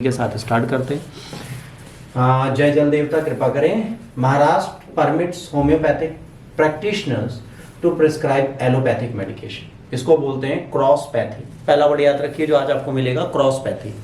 के साथ स्टार्ट करते हैं। जय जल देवता कृपा करें। Maharashtra permits homeopathic practitioners to prescribe allopathic medication. इसको बोलते हैं क्रॉसपैथी। पहला वर्ड याद रखिए जो आज आपको मिलेगा, क्रॉसपैथी।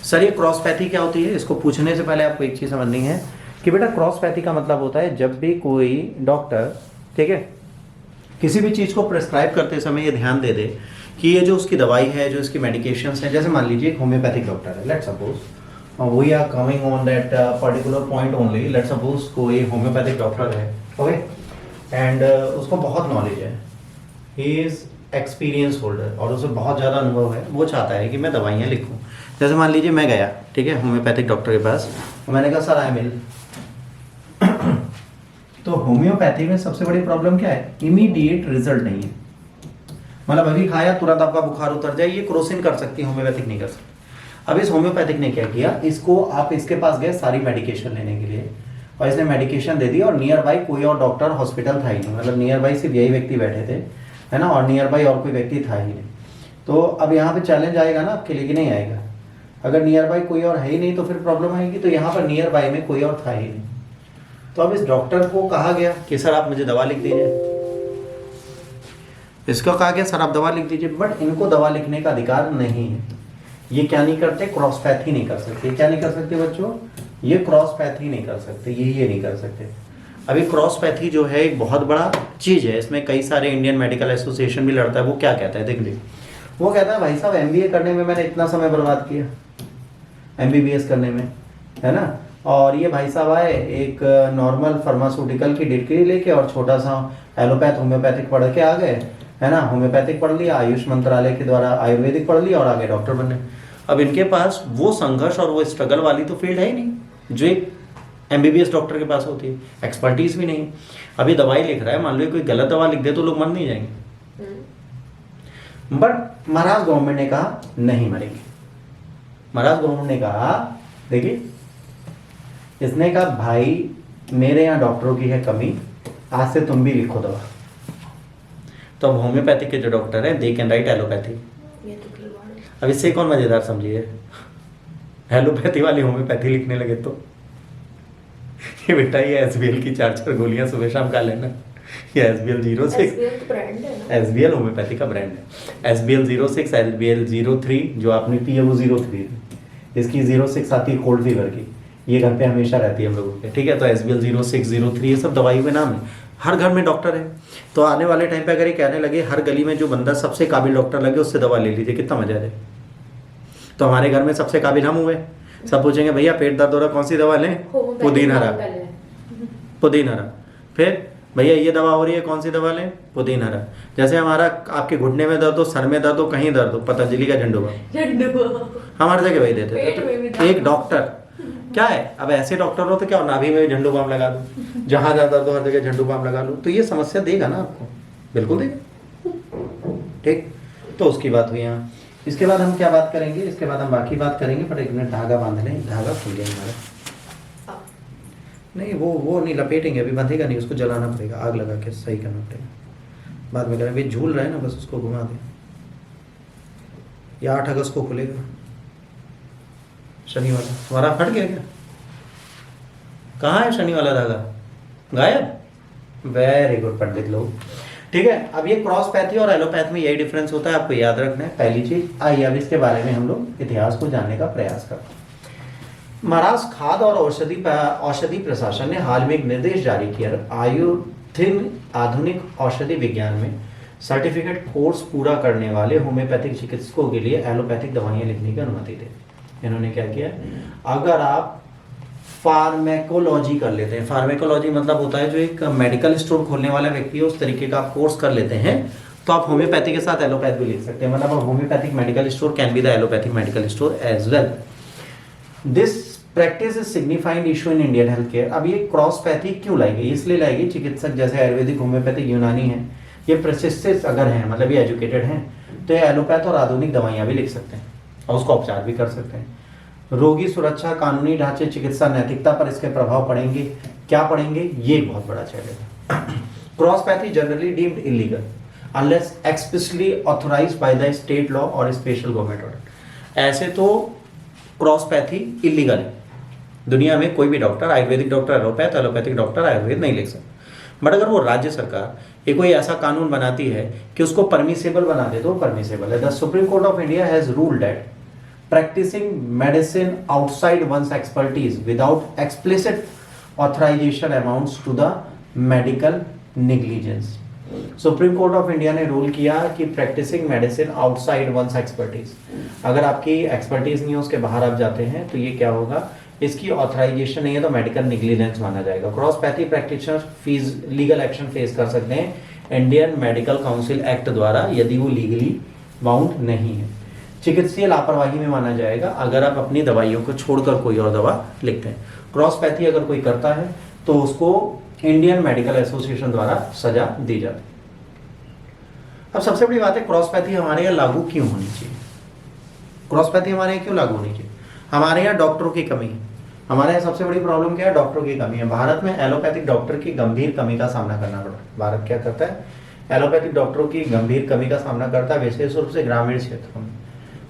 सर ये क्रॉसपैथी क्या होती है? इसको पूछने से पहले आपको एक चीज समझनी है कि बेटा क्रॉसपैथी का मतलब होता है जब भी कोई डॉक्टर, ठीक है, किसी भी चीज को प्रिस्क्राइब करते समय ये ध्यान दे दे कि ये जो उसकी दवाई है, जो इसकी मेडिकेशंस है, जैसे मान लीजिए एक होम्योपैथिक डॉक्टर है, let's suppose we are coming on that particular point only. Let's suppose कोई होम्योपैथिक डॉक्टर है, ओके, एंड उसको बहुत नॉलेज है, ही इज एक्सपीरियंस होल्डर और उसे बहुत ज़्यादा अनुभव है। वो चाहता है कि मैं दवाइयाँ लिखूँ। जैसे मान लीजिए मैं गया, ठीक है, होम्योपैथिक डॉक्टर के पास, और मैंने कहा सर आई एम इल। तो होम्योपैथी में सबसे बड़ी प्रॉब्लम क्या है? इमीडिएट रिजल्ट नहीं है। मतलब अभी खाया तुरंत आपका बुखार उतर जाए, ये क्रोसिन कर सकती है, होम्योपैथिक नहीं कर सकती। अब इस होम्योपैथिक ने क्या किया, इसको आप इसके पास गए सारी मेडिकेशन लेने के लिए और इसने मेडिकेशन दे दी और नियर बाई कोई और डॉक्टर हॉस्पिटल था ही नहीं, मतलब नियर बाई सिर्फ यही व्यक्ति बैठे थे, है ना, और नियर बाई और कोई व्यक्ति था ही नहीं। तो अब यहाँ पे चैलेंज आएगा ना आपके लिए कि नहीं आएगा? अगर नियर बाई कोई और है ही नहीं तो फिर प्रॉब्लम आएगी। तो यहाँ पर नियर बाई में कोई और था ही नहीं। तो अब इस डॉक्टर को कहा गया कि सर आप मुझे दवा लिख दीजिए। इसको कहा गया सर आप दवा लिख दीजिए, बट इनको दवा लिखने का अधिकार नहीं है। ये क्या नहीं करते? क्रॉसपैथी नहीं कर सकते। क्या नहीं कर सकते बच्चों? ये क्रॉसपैथी नहीं कर सकते, ये नहीं कर सकते। अभी क्रॉसपैथी जो है एक बहुत बड़ा चीज है, इसमें कई सारे इंडियन मेडिकल एसोसिएशन भी लड़ता है। वो क्या कहता है, देख लीजिए, वो कहता है भाई साहब MBA करने में मैंने इतना समय बर्बाद किया, MBBS करने में, है ना, और ये भाई साहब आए एक नॉर्मल फार्मास्यूटिकल की डिग्री लेके और छोटा सा एलोपैथ होम्योपैथिक पढ़ के आ गए, है ना, होम्योपैथिक पढ़ लिया, आयुष मंत्रालय के द्वारा आयुर्वेदिक पढ़ लिया और आगे डॉक्टर बने। अब इनके पास वो संघर्ष और वो स्ट्रगल वाली तो फील्ड है ही नहीं जो एक MBBS डॉक्टर के पास होती है, एक्सपर्टीज भी नहीं। अभी दवाई लिख रहा है, मान लो कोई गलत दवा लिख दे तो लोग मर नहीं जाएंगे, बट महाराष्ट्र गवर्नमेंट ने कहा नहीं मरेंगे। महाराष्ट्र गवर्नमेंट ने कहा, देखिए, इसने कहा भाई मेरे यहाँ डॉक्टरों की है कमी, आज से तुम भी लिखो दवा। तो अब होम्योपैथिक के जो डॉक्टर हैं दे कैन राइट एलोपैथी। अब इससे कौन मजेदार समझिए, एलोपैथी वाली होम्योपैथी लिखने लगे तो ये बेटा ये SBL की 4-4 गोलियां सुबह शाम खा लेना। ये SBL 06 SBL होम्योपैथी का ब्रांड है। SBL 06 SBL 03 जो आपने पी है वो 03, इसकी 06 आती है कोल्ड फीवर की, ये घर पे हमेशा रहती है हम लोगों के, ठीक है। तो SBL 06 03 ये सब दवाई के नाम है। हर घर में डॉक्टर है। तो आने वाले टाइम पे अगर ये कहने लगे हर गली में जो बंदा सबसे काबिल डॉक्टर लगे उससे दवा ले लीजिए, कितना मजा है। तो हमारे घर में सबसे काबिल हम हुए। सब पूछेंगे भैया पेट दर्द हो रहा कौन सी दवा लें? पुदीना हरा। फिर भैया ये दवा हो रही है कौन सी दवा लें? पुदीना हरा। जैसे हमारा आपके घुटने में दर्द हो, सर में दर्द हो, कहीं दर्द हो, पतंजलि का झंडू हमारे जगह वही देते थे। एक डॉक्टर क्या है, अब ऐसे डॉक्टर हो तो क्या हो, नाभि में झंडू बाम लगा दो, जहां जहां दर्द हो हर जगह झंडू बाम लगा लो, तो ये समस्या देगा ना आपको, बिल्कुल देगा, ठीक। तो उसकी बात हुई यहाँ। इसके बाद हम क्या बात करेंगे? इसके बाद हम बाकी बात करेंगे, पर एक मिनट धागा बांध लें, धागा खुल गया हमारा। नहीं वो नहीं लपेटेंगे, अभी बंधेगा नहीं, उसको जलाना पड़ेगा, आग लगा के सही करना पड़ेगा, बाद में करेंगे। झूल रहे हैं ना, बस उसको घुमा दें। या 8 अगस्त को खुलेगा, शनि वाला। तुम्हारा फट गया क्या? कहाँ है शनि वाला धागा? गायब। वेरी गुड पंडित लोग, ठीक है। अब ये क्रॉसपैथी और एलोपैथ में यही डिफरेंस होता है, आपको याद रखना है। पहली चीज, आइए अब इसके बारे में हम लोग इतिहास को जानने का प्रयास करते हैं। महाराष्ट्र खाद्य और औषधि प्रशासन ने हाल में एक निर्देश जारी किया, आधुनिक औषधि विज्ञान में सर्टिफिकेट कोर्स पूरा करने वाले होम्योपैथिक चिकित्सकों के लिए एलोपैथिक दवाइयाँ लिखने की अनुमति दे। इन्होंने क्या किया, अगर आप फार्मेकोलॉजी कर लेते हैं, फार्मेकोलॉजी मतलब होता है जो एक मेडिकल स्टोर खोलने वाला व्यक्ति है, उस तरीके का आप कोर्स कर लेते हैं, तो आप होम्योपैथी के साथ एलोपैथ भी लिख सकते हैं। मतलब homeopathic medical store can be the allopathic medical store as well. This practice is signifying issue in Indian health care. अब ये क्रॉसपैथी क्यों लाई गई? इसलिए लाई गई, चिकित्सक जैसे आयुर्वेदिक, होम्योपैथिक, यूनानी है, ये प्रशिक्षित अगर हैं, मतलब ये एजुकेटेड हैं, तो ये एलोपैथ और आधुनिक दवाइयाँ भी लिख सकते हैं और उसका उपचार भी कर सकते हैं। रोगी सुरक्षा, कानूनी ढांचे, चिकित्सा नैतिकता पर इसके प्रभाव पड़ेंगे। क्या पड़ेंगे? ये बहुत बड़ा चैलेंज है। Crosspathy generally deemed illegal unless explicitly authorised by the state law और स्पेशल गवर्नमेंट ऑर्डर। ऐसे तो क्रॉसपैथी इलीगल है। दुनिया में कोई भी doctor, Ayurvedic doctor allopath, allopathic doctor Ayurveda नहीं लिख सकता। बट अगर वो राज्य सरकार ये कोई ऐसा कानून बनाती है कि उसको परमिसेबल बना दे तो परमिसेबल है। The supreme court of India has ruled that practicing medicine outside one's expertise without explicit authorization amounts to the medical negligence। Supreme court of India ने रूल किया कि practising medicine outside one's expertise, अगर आपकी expertise नहीं है उसके बाहर आप जाते हैं तो ये क्या होगा, इसकी ऑथराइजेशन नहीं है तो मेडिकल निग्लिजेंस माना जाएगा। Crosspathy practitioner fees legal action face कर सकते हैं इंडियन मेडिकल काउंसिल एक्ट द्वारा यदि वो लीगली बाउंड नहीं है। चिकित्सीय लापरवाही में माना जाएगा अगर आप अपनी दवाइयों को छोड़कर कोई और दवा लिखते हैं। क्रॉसपैथी अगर कोई करता है तो उसको इंडियन मेडिकल एसोसिएशन द्वारा सजा दी जाती है। अब सबसे बड़ी बात है क्रॉसपैथी हमारे यहाँ लागू क्यों होनी चाहिए। क्रॉसपैथी हमारे यहाँ क्यों लागू होनी चाहिए? हमारे यहाँ डॉक्टरों की कमी है। हमारे यहाँ सबसे बड़ी प्रॉब्लम क्या है? डॉक्टरों की कमी है। भारत में एलोपैथिक डॉक्टर की गंभीर कमी का सामना करना पड़ रहा है। भारत क्या करता है? एलोपैथिक डॉक्टरों की गंभीर कमी का सामना करता है, विशेष रूप से ग्रामीण क्षेत्रों में।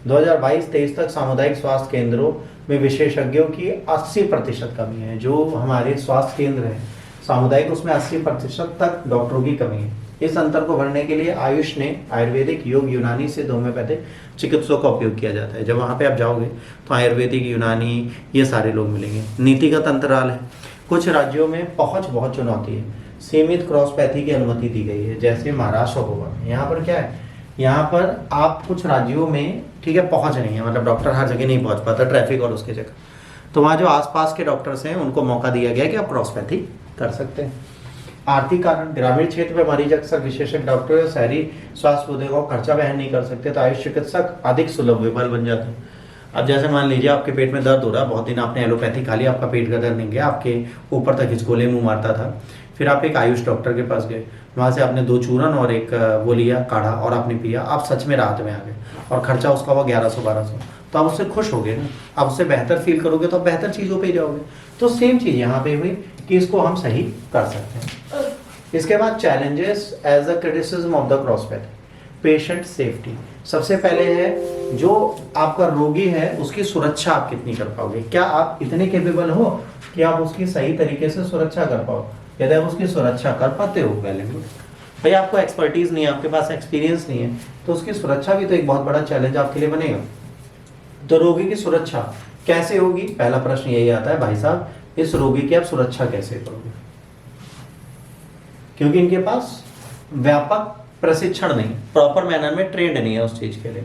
2022-23 तक सामुदायिक स्वास्थ्य केंद्रों में विशेषज्ञों की 80% कमी है। जो हमारे स्वास्थ्य केंद्र हैं सामुदायिक, उसमें 80% तक डॉक्टरों की कमी है। इस अंतर को भरने के लिए आयुष ने आयुर्वेदिक, योग, यूनानी से होम्योपैथिक चिकित्सकों का उपयोग किया जाता है। जब वहाँ पे आप जाओगे तो आयुर्वेदिक, यूनानी ये सारे लोग मिलेंगे। नीतिगत अंतराल है। कुछ राज्यों में पहुँच बहुत चुनौती है। सीमित क्रॉसपैथी की अनुमति दी गई है, जैसे महाराष्ट्र और गोवा में। यहाँ पर क्या है, यहाँ पर आप कुछ राज्यों में ठीक है पहुँच नहीं है, मतलब डॉक्टर हर जगह नहीं पहुँच पाता, ट्रैफिक और उसके जगह। तो वहाँ जो आसपास के डॉक्टर्स हैं उनको मौका दिया गया कि आप क्रॉसपैथी कर सकते हैं। आर्थिक कारण, ग्रामीण क्षेत्र में मरीज अक्सर विशेषज्ञ डॉक्टर या शहरी स्वास्थ्य उद्योगों का खर्चा वहन नहीं कर सकते, तो आयुष चिकित्सक अधिक सुलभ विकल्प बन जाते हैं। अब जैसे मान लीजिए आपके पेट में दर्द हो रहा है, बहुत दिन आपने एलोपैथी खा लिया, आपका पेट का दर्द नहीं गया, आपके ऊपर तक हिचकोले मुंह मारता था, फिर आप एक आयुष डॉक्टर के पास गए, वहाँ से आपने 2 चूरन और एक वो लिया काढ़ा और आपने पिया, आप सच में राहत में आ गए और खर्चा उसका हुआ 1100-1200, तो आप उससे खुश हो गए ना, आप उससे बेहतर फील करोगे तो आप बेहतर चीज़ों पे जाओगे। तो सेम चीज़ यहाँ पे हुई कि इसको हम सही कर सकते हैं। इसके बाद challenges as a criticism of the crosspathy. Patient safety सबसे पहले है, जो आपका रोगी है उसकी सुरक्षा आप कितनी कर पाओगे, क्या आप इतने केपेबल हो कि आप उसकी सही तरीके से सुरक्षा कर पाओ। यदि आप उसकी सुरक्षा कर पाते हो वेल एंड गुड। भाई आपको एक्सपर्टीज नहीं है, आपके पास एक्सपीरियंस नहीं है, तो उसकी सुरक्षा भी तो एक बहुत बड़ा चैलेंज आपके लिए बनेगा। तो रोगी की सुरक्षा कैसे होगी, पहला प्रश्न यही आता है, भाई साहब इस रोगी की आप सुरक्षा कैसे करोगे, क्योंकि इनके पास व्यापक प्रशिक्षण नहीं, प्रॉपर मैनर में ट्रेंड नहीं है उस चीज के लिए,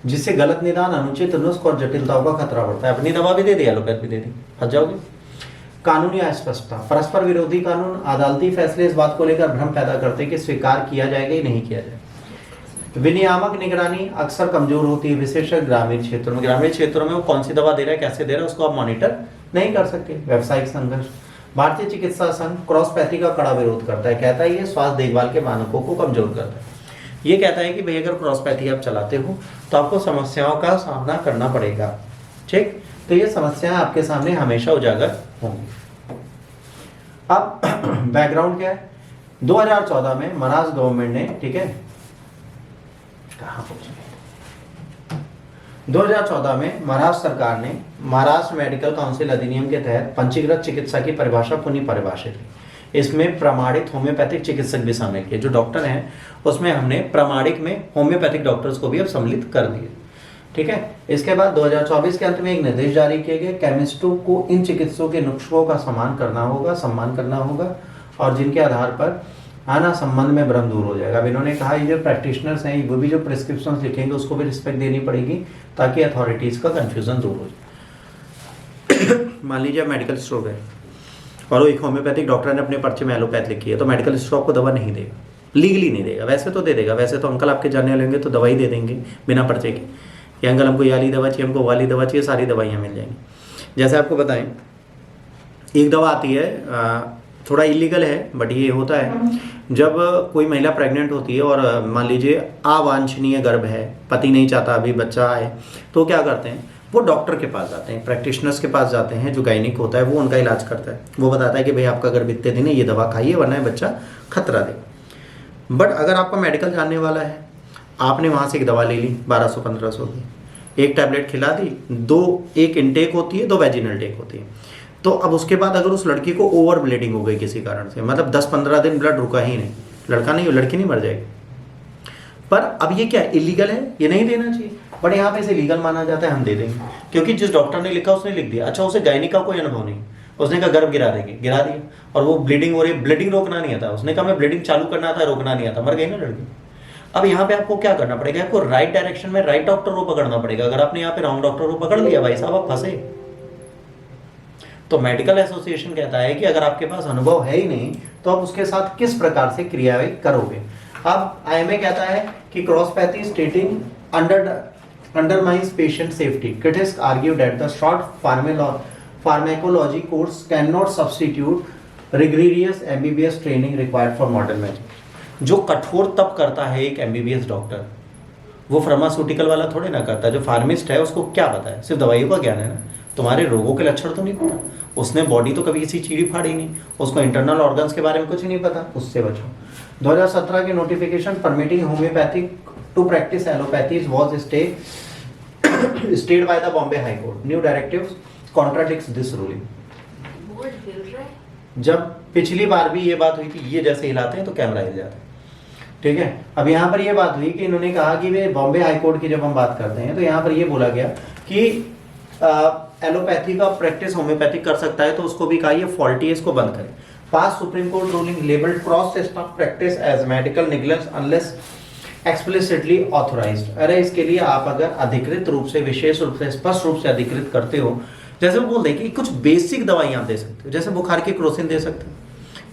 जिससे गलत निदान, अनुचित नुस्ख और जटिलताओं का खतरा बढ़ता है। अपनी दवा भी दे दी, एलोपैथ भी दे दी, फंस जाओगे। कानूनी अस्पष्टता, परस्पर विरोधी कानून, अदालती फैसले इस बात को लेकर भ्रम पैदा करते हैं कि स्वीकार किया जाएगा या नहीं किया जाएगा। विनियामक निगरानी अक्सर कमजोर होती है, विशेषकर ग्रामीण क्षेत्रों में। ग्रामीण क्षेत्रों में वो कौन सी दवा दे रहा है, कैसे दे रहा है, उसको आप मॉनिटर नहीं कर सकते। व्यावसायिक संघर्ष, भारतीय चिकित्सा संघ क्रॉसपैथी का कड़ा विरोध करता है, कहता है ये स्वास्थ्य देखभाल के मानकों को कमजोर करता है। ये कहता है कि भाई अगर क्रॉसपैथी आप चलाते हो तो आपको समस्याओं का सामना करना पड़ेगा, ठीक। तो ये समस्याएं आपके सामने हमेशा उजागर होंगी। अब बैकग्राउंड क्या है, 2014 में महाराष्ट्र गवर्नमेंट ने, ठीक है, कहां पहुंचे, 2014 में महाराष्ट्र सरकार ने महाराष्ट्र मेडिकल काउंसिल अधिनियम के तहत पंजीकृत चिकित्सा की परिभाषा पुनः परिभाषित की। इसमें प्रमाणित होम्योपैथिक चिकित्सक भी शामिल किए, जो डॉक्टर हैं उसमें हमने प्रमाणिक में होम्योपैथिक डॉक्टर्स को भी अब सम्मिलित कर दिए, ठीक है। इसके बाद 2024 के अंत में एक निर्देश जारी किए गए, केमिस्टों को इन चिकित्सकों के नुस्खों का सम्मान करना होगा और जिनके आधार पर आना संबंध में भ्रम दूर हो जाएगा। अब इन्होंने कहा ये जो प्रैक्टिशनर्स हैं वो भी जो प्रिस्क्रिप्शन लिखेंगे उसको भी रिस्पेक्ट देनी पड़ेगी ताकि अथॉरिटीज का कंफ्यूजन दूर हो जाए। मान लीजिए आप मेडिकल स्टोर गए और वो एक होम्योपैथिक डॉक्टर ने अपने पर्चे में एलोपैथ लिखी है, तो मेडिकल स्टोर आपको दवा नहीं देगा, लीगली नहीं देगा। वैसे तो दे देगा, वैसे तो अंकल आपके जानने वाले होंगे तो दवाई दे देंगे बिना पर्चे के, कि अंकल हमको ये वाली दवा चाहिए, हमको वाली दवा चाहिए, सारी दवाइयाँ मिल जाएंगी। जैसे आपको बताएं, एक दवा आती है, थोड़ा इलीगल है बट ये होता है, जब कोई महिला प्रेग्नेंट होती है और मान लीजिए अवांछनीय गर्भ है, पति नहीं चाहता अभी बच्चा आए, तो क्या करते हैं, वो डॉक्टर के पास जाते हैं, प्रैक्टिशनर्स के पास जाते हैं, जो गायनिक होता है वो उनका इलाज करता है। वो बताता है कि भाई आपका गर्भ इतने दिन है, ये दवा खाइए वरना ये बच्चा खतरा देगा। बट अगर आपका मेडिकल जानने वाला है, आपने वहाँ से एक दवा ले ली 1200-1500 की, एक टैबलेट खिला दी, एक इनटेक होती है, 2 वेजिनल टेक होती है। तो अब उसके बाद अगर उस लड़की को ओवर ब्लीडिंग हो गई किसी कारण से, मतलब 10-15 दिन ब्लड रुका ही नहीं, लड़की नहीं मर जाएगी। पर अब ये क्या इलीगल है, ये नहीं देना चाहिए, बट यहाँ पे इसे लीगल माना जाता है, हम दे देंगे, क्योंकि जिस डॉक्टर ने लिखा उसने लिख दिया। अच्छा, उसे गायनिक का कोई अनुभव नहीं, उसने कहा गर्भ गिरा देंगे, गिरा दिया, और वो ब्लीडिंग हो रही है, ब्लीडिंग रोकना नहीं आता, उसने कहा मैं ब्लीडिंग चालू करना था, रोकना नहीं आता, मर गई ना लड़की। अब यहाँ पे आपको क्या करना पड़ेगा, आपको राइट डायरेक्शन में राइट डॉक्टर को पकड़ना पड़ेगा। अगर आपने यहाँ पे रॉन्ग डॉक्टर को पकड़ लिया, भाई साहब आप फंसे। तो मेडिकल एसोसिएशन कहता है कि अगर आपके पास अनुभव है ही नहीं तो आप उसके साथ किस प्रकार से क्रियाएं करोगे। अब आईएमए कहता है कि क्रॉसपैथी स्टेटिंग undermines patient safety. Critics argue that the short pharmacology course cannot substitute rigorous MBBS training required for modern medicine. जो कठोर तप करता है एक MBBS डॉक्टर, वो फार्मास्यूटिकल वाला थोड़े ना करता है। जो फार्मिस्ट है उसको क्या पता है, सिर्फ दवाइयों का ज्ञान है ना, तुम्हारे रोगों के लक्षण तो नहीं पता, उसने बॉडी तो कभी किसी चीड़ी फाड़ी नहीं, उसको इंटरनल ऑर्गन्स के बारे में कुछ नहीं पता, उससे बचो। 2017 की notification permitting homeopathic to practise allopathies was stayed by the Bombay high court. New directives contradicts this ruling. जब पिछली बार भी ये बात हुई थी, ये जैसे हिलाते हैं तो कैमरा हिल जाता है, ठीक है। अब यहाँ पर ये बात हुई कि इन्होंने कहा कि वे बॉम्बे हाई कोर्ट की जब हम बात करते हैं तो यहाँ पर ये बोला गया कि एलोपैथी का प्रैक्टिस होम्योपैथिक कर सकता है, तो उसको भी कहा ये फॉल्टी है, इसको बंद करें। Past supreme court ruling labelled cross sectional practice as medical negligence unless explicitly authorised. अरे इसके लिए आप अगर अधिकृत रूप से, विशेष रूप से, स्पष्ट रूप से अधिकृत करते हो, जैसे वो बोल दें कि कुछ बेसिक दवाइयाँ आप दे सकते हो, जैसे बुखार की क्रोसिन दे सकते हो,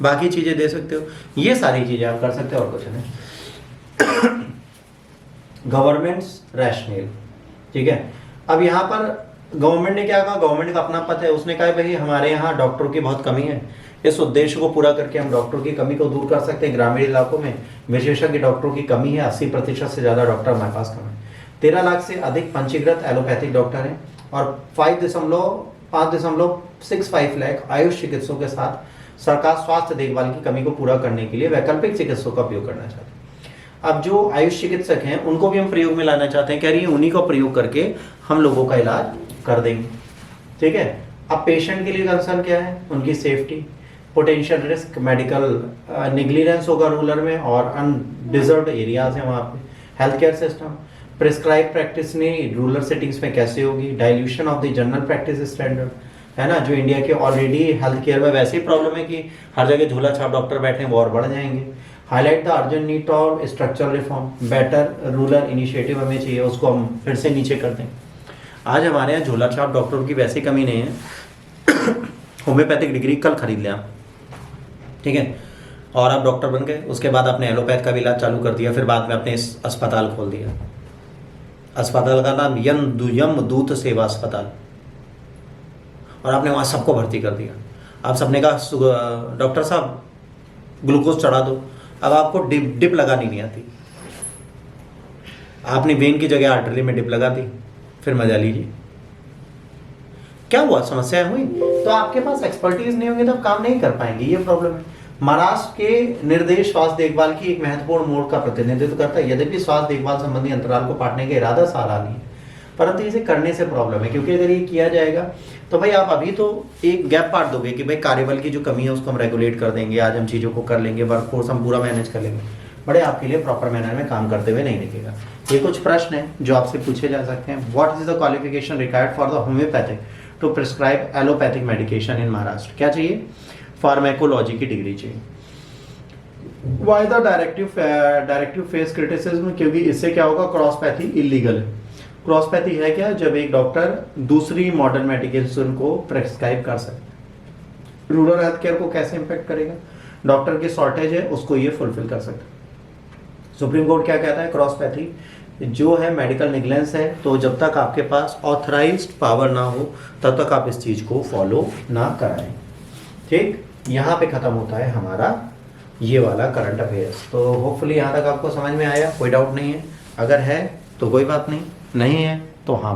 बाकी चीजें दे सकते हो, ये सारी चीजें आप कर सकते हो और कुछ नहीं। गवर्नमेंट्स रैशनल, ठीक है। अब यहाँ पर गवर्नमेंट ने क्या कहा, गवर्नमेंट का अपना पद है, उसने कहा भाई हमारे यहाँ डॉक्टरों की बहुत कमी है, इस उद्देश्य को पूरा करके हम डॉक्टरों की कमी को दूर कर सकते हैं। ग्रामीण इलाकों में विशेषज्ञ डॉक्टरों की कमी है, 80% से ज्यादा डॉक्टर हमारे पास कम है। 13 लाख से अधिक पंजीकृत एलोपैथिक डॉक्टर हैं और 5.65 लाख आयुष चिकित्सकों के साथ सरकार स्वास्थ्य देखभाल की कमी को पूरा करने के लिए वैकल्पिक चिकित्सकों का उपयोग करना चाहती है। अब जो आयुष चिकित्सक हैं उनको भी हम प्रयोग में लाना चाहते हैं, कह रही है उन्हीं को प्रयोग करके हम लोगों का इलाज कर देंगे, ठीक है। अब पेशेंट के लिए कंसर्न क्या है, उनकी safety, potential risk, medical negligence होगा रूरल में और अनडिजर्व्ड एरियाज हैं वहाँ पे, health care system, prescribe practice नहीं रूरल सेटिंग्स में कैसे होगी, dilution of the general practice standard, है ना, जो इंडिया के ऑलरेडी हेल्थ केयर में वैसे ही प्रॉब्लम है कि हर जगह झूला छाप डॉक्टर बैठे हैं, वो और बढ़ जाएंगे। Highlight the urgent need of structural reform, better rural initiative हमें चाहिए, उसको हम फिर से नीचे कर दें। आज हमारे यहाँ झोला छाप डॉक्टरों की वैसी कमी नहीं है। होम्योपैथिक डिग्री कल खरीद लें आप, ठीक है, और आप डॉक्टर बन गए, उसके बाद आपने एलोपैथ का भी इलाज चालू कर दिया, फिर बाद में आपने इस अस्पताल खोल दिया। अस्पताल का नाम यमदूत सेवा अस्पताल, और आपने वहाँ सबको भर्ती कर दिया। आप सबने कहा डॉक्टर साहब ग्लूकोज चढ़ा दो, अब आपको डिप लगानी नहीं आती, आपने वेन की जगह आर्टरी में डिप लगा दी, फिर मजा लीजिए। क्या हुआ, समस्या हुई, तो आपके पास एक्सपर्टीज नहीं होगी तो आप काम नहीं कर पाएंगे, ये प्रॉब्लम है। महाराष्ट्र के निर्देश स्वास्थ्य देखभाल की एक महत्वपूर्ण मोड़ का प्रतिनिधित्व करता है, यद्यपि स्वास्थ्य देखभाल संबंधी अंतराल को पाटने का इरादा सारा नहीं है, परंतु इसे करने से प्रॉब्लम है, क्योंकि अगर ये किया जाएगा तो भाई आप अभी तो एक गैप पाट दोगे कि भाई कार्यबल की जो कमी है उसको हम रेगुलेट कर देंगे, आज हम चीज़ों को कर लेंगे, वर्कफोर्स हम पूरा मैनेज कर लेंगे, बड़े आपके लिए प्रॉपर मैनर में काम करते हुए नहीं दिखेगा। ये कुछ प्रश्न हैं जो आपसे पूछे जा सकते हैं। What is the qualification required for the homeopathic to prescribe allopathic medication in Maharashtra? क्या चाहिए, फार्मेकोलॉजी की डिग्री चाहिए। Why the directive face criticism, क्योंकि इससे क्या होगा, क्रॉसपैथी इलीगल है। क्रॉसपैथी है क्या, जब एक डॉक्टर दूसरी मॉडर्न मेडिकेशन को प्रेस्क्राइब कर सकते। रूरल हेल्थ केयर को कैसे इंपैक्ट करेगा, डॉक्टर की शॉर्टेज है उसको ये फुलफिल कर सकते। सुप्रीम कोर्ट क्या कहता है, क्रॉसपैथी जो है मेडिकल नेग्लिजेंस है, तो जब तक आपके पास ऑथराइज्ड पावर ना हो तब तक आप इस चीज को फॉलो ना कराएं। ठीक, यहाँ पे खत्म होता है हमारा ये वाला करंट अफेयर्स। तो होपफुली यहाँ तक आपको समझ में आया, कोई डाउट नहीं है, अगर है तो कोई बात नहीं है तो हाँ